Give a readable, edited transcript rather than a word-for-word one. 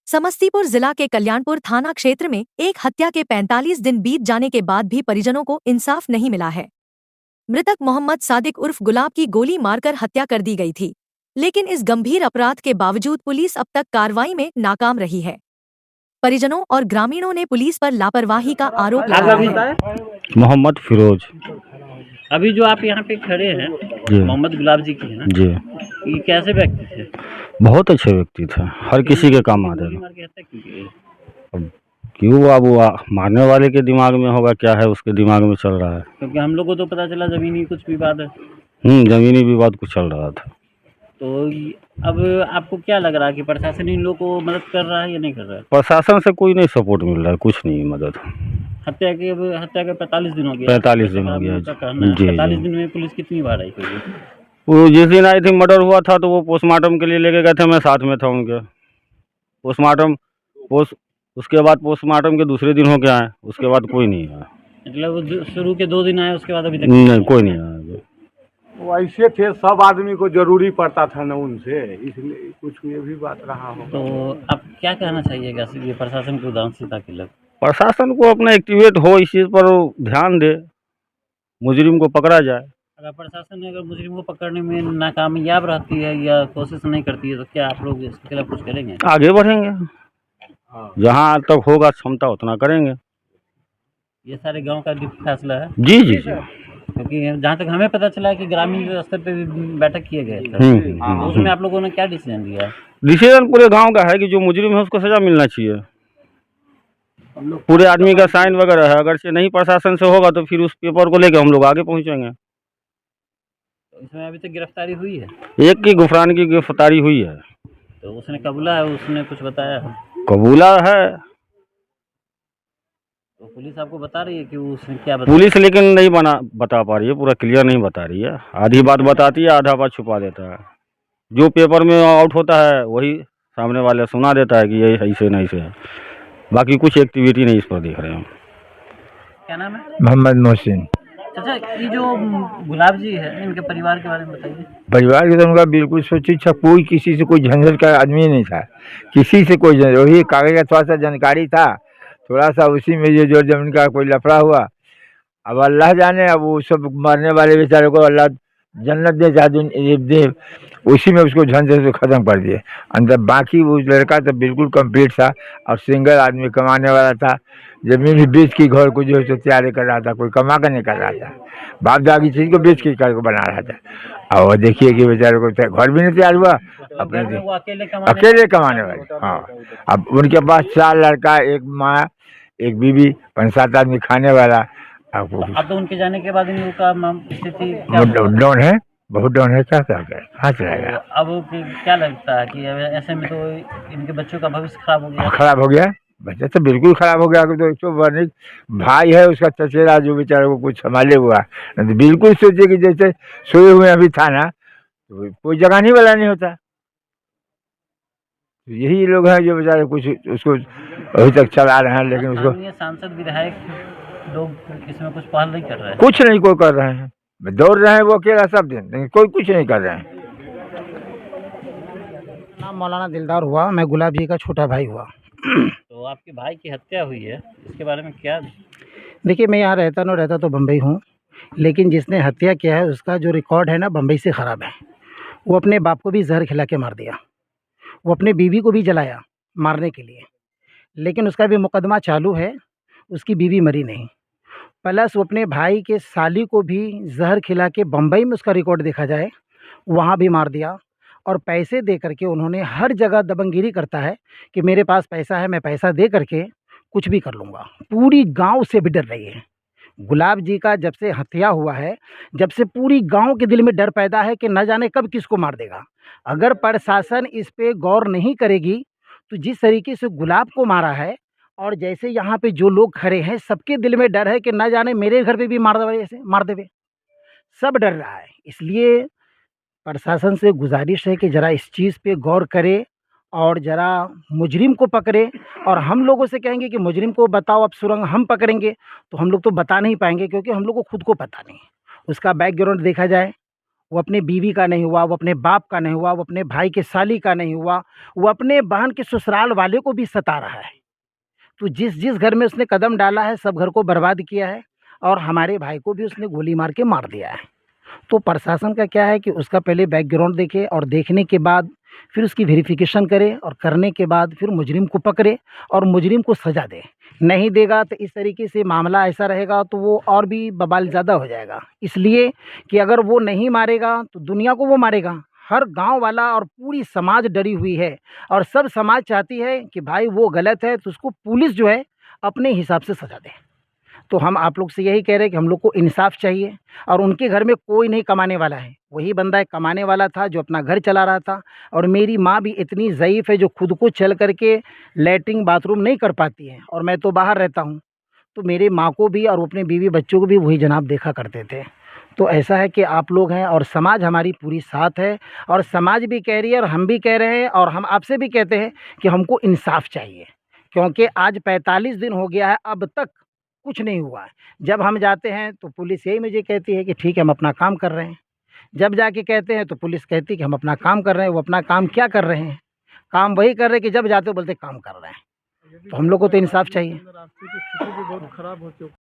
समस्तीपुर जिला के कल्याणपुर थाना क्षेत्र में एक हत्या के 45 दिन बीत जाने के बाद भी परिजनों को इंसाफ नहीं मिला है। मृतक मोहम्मद सादिक उर्फ गुलाब की गोली मारकर हत्या कर दी गई थी, लेकिन इस गंभीर अपराध के बावजूद पुलिस अब तक कार्रवाई में नाकाम रही है। परिजनों और ग्रामीणों ने पुलिस पर लापरवाही का आरोप लगाया है। मोहम्मद फिरोज। अभी जो आप यहाँ पे खड़े हैं जी मोहम्मद गुलाब जी की है ना, जी, ये कैसे व्यक्ति थे? बहुत अच्छे व्यक्ति थे, हर किसी के काम आते गोली थे। मार के हत्या क्यों की? अब क्यों अब वो मारने वाले के दिमाग में होगा, क्या है उसके दिमाग में चल रहा है। क्योंकि हम लोग को तो पता चला जमीनी कुछ विवाद है। जमीनी विवाद कुछ चल रहा था। तो अब आपको क्या लग रहा है कि प्रशासन इन लोग को मदद कर रहा है या नहीं कर रहा है? प्रशासन से कोई नहीं सपोर्ट मिल रहा है, कुछ नहीं मदद। हत्या के 45 दिन हो गया। 45 दिन हो गया। जी 45 जी, दिन में पुलिस कितनी बार आई? वो जिस दिन आई थी मर्डर हुआ था तो वो पोस्टमार्टम के लिए लेके गए थे, मैं साथ में था उनके। उसके बाद पोस्टमार्टम के दूसरे दिन हो गया है, उसके बाद कोई नहीं आया। मतलब वो शुरू के 2 दिन आए, उसके बाद अभी तक नहीं, कोई नहीं आया। वो ऐसे थे, सब आदमी को जरूरी पड़ता था ना उनसे, इसलिए कुछ ये भी बात रहा हो। तो आप क्या कहना चाहिएगा ये प्रशासन को उदासीनता के लिए? प्रशासन को अपना एक्टिवेट हो, इस चीज़ पर ध्यान दे, मुजरिम को पकड़ा जाए। अगर प्रशासन अगर मुजरिम को पकड़ने में नाकामयाब रहती है या कोशिश नहीं करती है तो क्या आप लोग इसके खिलाफ कुछ करेंगे? आगे बढ़ेंगे, जहाँ तक होगा क्षमता उतना करेंगे। ये सारे गांव का फैसला है? जी जी जी। क्योंकि जहाँ तक हमें पता चला है कि ग्रामीण स्तर पे भी बैठक किए गए थे, तो उसमें आप लोगों ने क्या डिसीजन लिया? डिसीजन पूरे गांव का है कि जो मुजरिम है उसको सजा मिलना चाहिए। पूरे आदमी का साइन वगैरह है, अगर से नहीं प्रशासन से होगा तो फिर उस पेपर को लेकर हम लोग आगे पहुंचेंगे। तो इसमें अभी तक गिरफ्तारी हुई है? एक की गुफरान की गिरफ्तारी हुई है। तो उसने कबूला है, उसने कुछ बताया है? कबूला है। तो पुलिस आपको बता रही है कि उसने क्या बताया? पुलिस लेकिन नहीं बता पा रही है, पूरा क्लियर नहीं बता रही है। आधी बात बताती है, आधा बात छुपा देता है। जो पेपर में आउट होता है वही सामने वाले सुना देता है कि ये ऐसे नहीं से है, बाकी कुछ एक्टिविटी नहीं इस पर देख रहे हैं। क्या नाम है? मोहम्मद मोहसिन। अच्छा, ये जो गुलाब जी है, इनके परिवार के बारे में बताइए। परिवार के तो उनका बिल्कुल सोची था, कोई किसी से कोई झंझट का आदमी नहीं था, किसी से कोई झंझट। वही कागज का थोड़ा सा जानकारी था, थोड़ा सा उसी में जो जमीन का कोई लफड़ा हुआ। अब अल्लाह जाने, अब वो सब मरने वाले बेचारे को अल्लाह जन्नत दे चाहे दे, उसी में उसको झंझट से ख़त्म कर दिए अंदर। बाकी वो लड़का तो बिल्कुल कंप्लीट था और सिंगल आदमी, कमाने वाला था। जमीन भी बेच के घर को जो है तैयार कर रहा था, कोई कमा कर नहीं कर रहा था, बाप दादी चीज़ को बेच के घर को बना रहा था। और देखिए कि बेचारे को घर भी नहीं तैयार हुआ, अपने वो अकेले कमाने वाले। हाँ, अब उनके पास 4 लड़का, 1 माँ, 1 बीवी, 5-7 आदमी खाने वाला। अब तो उनके जाने के बाद इन लोगों का स्थिति डाउन है, बहुत डाउन है। क्या कहाँ चलेगा? तो अब क्या लगता है कि ऐसे में तो इनके बच्चों का भविष्य खराब हो गया? खराब हो गया, बच्चा तो बिल्कुल खराब हो गया। तो एक तो वर्णिक भाई है उसका चचेरा, जो बेचारे को कुछ संभाले हुआ, नहीं तो बिल्कुल सोचे कि जैसे सोए हुए अभी था ना, तो कोई जगाने वाला नहीं होता। तो यही लोग हैं जो बेचारे कुछ उसको अभी तक चला रहे हैं, लेकिन उसको सांसद विधायक लोग इसमें कुछ पहल नहीं कर रहे हैं। कुछ नहीं कोई कर रहे हैं, दौड़ रहे हैं वो अकेला सब दिन, लेकिन कोई कुछ नहीं कर रहे हैं। नाम मौलाना दिलदार हुआ, मैं गुलाब जी का छोटा भाई हुआ। तो आपके भाई की हत्या हुई है, इसके बारे में क्या? देखिए, मैं यहाँ रहता तो बम्बई हूँ, लेकिन जिसने हत्या किया है उसका जो रिकॉर्ड है ना, बम्बई से ख़राब है। वो अपने बाप को भी जहर खिला के मार दिया, वो अपने बीवी को भी जलाया मारने के लिए, लेकिन उसका भी मुकदमा चालू है, उसकी बीवी मरी नहीं। प्लस वो अपने भाई के साली को भी जहर खिला के, बम्बई में उसका रिकॉर्ड देखा जाए, वहाँ भी मार दिया। और पैसे दे करके उन्होंने हर जगह दबंगगिरी करता है कि मेरे पास पैसा है, मैं पैसा दे करके कुछ भी कर लूँगा। पूरी गांव से भी डर रही है। गुलाब जी का जब से हत्या हुआ है, जब से पूरी गांव के दिल में डर पैदा है कि न जाने कब किसको मार देगा। अगर प्रशासन इस पे गौर नहीं करेगी तो जिस तरीके से गुलाब को मारा है, और जैसे यहाँ पे जो लोग खड़े हैं, सबके दिल में डर है कि न जाने मेरे घर पे भी मार देवे। सब डर रहा है। इसलिए प्रशासन से गुजारिश है कि ज़रा इस चीज़ पे गौर करे और ज़रा मुजरिम को पकड़े। और हम लोगों से कहेंगे कि मुजरिम को बताओ, अब सुरंग हम पकड़ेंगे, तो हम लोग तो बता नहीं पाएंगे, क्योंकि हम लोग को खुद को पता नहीं। उसका बैकग्राउंड देखा जाए, वो अपने बीवी का नहीं हुआ, वो अपने बाप का नहीं हुआ, वो अपने भाई के साली का नहीं हुआ, वो अपने बहन के ससुराल वाले को भी सता रहा है। तो जिस जिस घर में उसने कदम डाला है सब घर को बर्बाद किया है और हमारे भाई को भी उसने गोली मार के मार दिया है। तो प्रशासन का क्या है कि उसका पहले बैकग्राउंड देखे और देखने के बाद फिर उसकी वेरिफिकेशन करे और करने के बाद फिर मुजरिम को पकड़े और मुजरिम को सज़ा दे। नहीं देगा तो इस तरीके से मामला ऐसा रहेगा तो वो और भी बवाल ज़्यादा हो जाएगा। इसलिए कि अगर वो नहीं मारेगा तो दुनिया को वो मारेगा। हर गांव वाला और पूरी समाज डरी हुई है और सब समाज चाहती है कि भाई वो गलत है तो उसको पुलिस जो है अपने हिसाब से सज़ा दे। तो हम आप लोग से यही कह रहे हैं कि हम लोग को इंसाफ चाहिए और उनके घर में कोई नहीं कमाने वाला है, वही बंदा एक कमाने वाला था जो अपना घर चला रहा था। और मेरी माँ भी इतनी ज़ईफ़ है जो खुद को चल करके लैट्रिन बाथरूम नहीं कर पाती है और मैं तो बाहर रहता हूँ। तो मेरी माँ को भी और अपने बीवी बच्चों को भी वही जनाब देखा करते थे। तो ऐसा है कि आप लोग हैं और समाज हमारी पूरी साथ है और समाज भी कह रही है और हम भी कह रहे हैं और हम आपसे भी कहते हैं कि हमको इंसाफ चाहिए, क्योंकि आज 45 दिन हो गया है अब तक कुछ नहीं हुआ है। जब हम जाते हैं तो पुलिस यही मुझे कहती है कि ठीक है हम अपना काम कर रहे हैं। जब जाके कहते हैं तो पुलिस कहती है कि हम अपना काम कर रहे हैं। वो अपना काम क्या कर रहे हैं? काम वही कर रहे हैं कि जब जाते हो बोलते काम कर रहे हैं। तो हम लोग को तो इंसाफ चाहिए।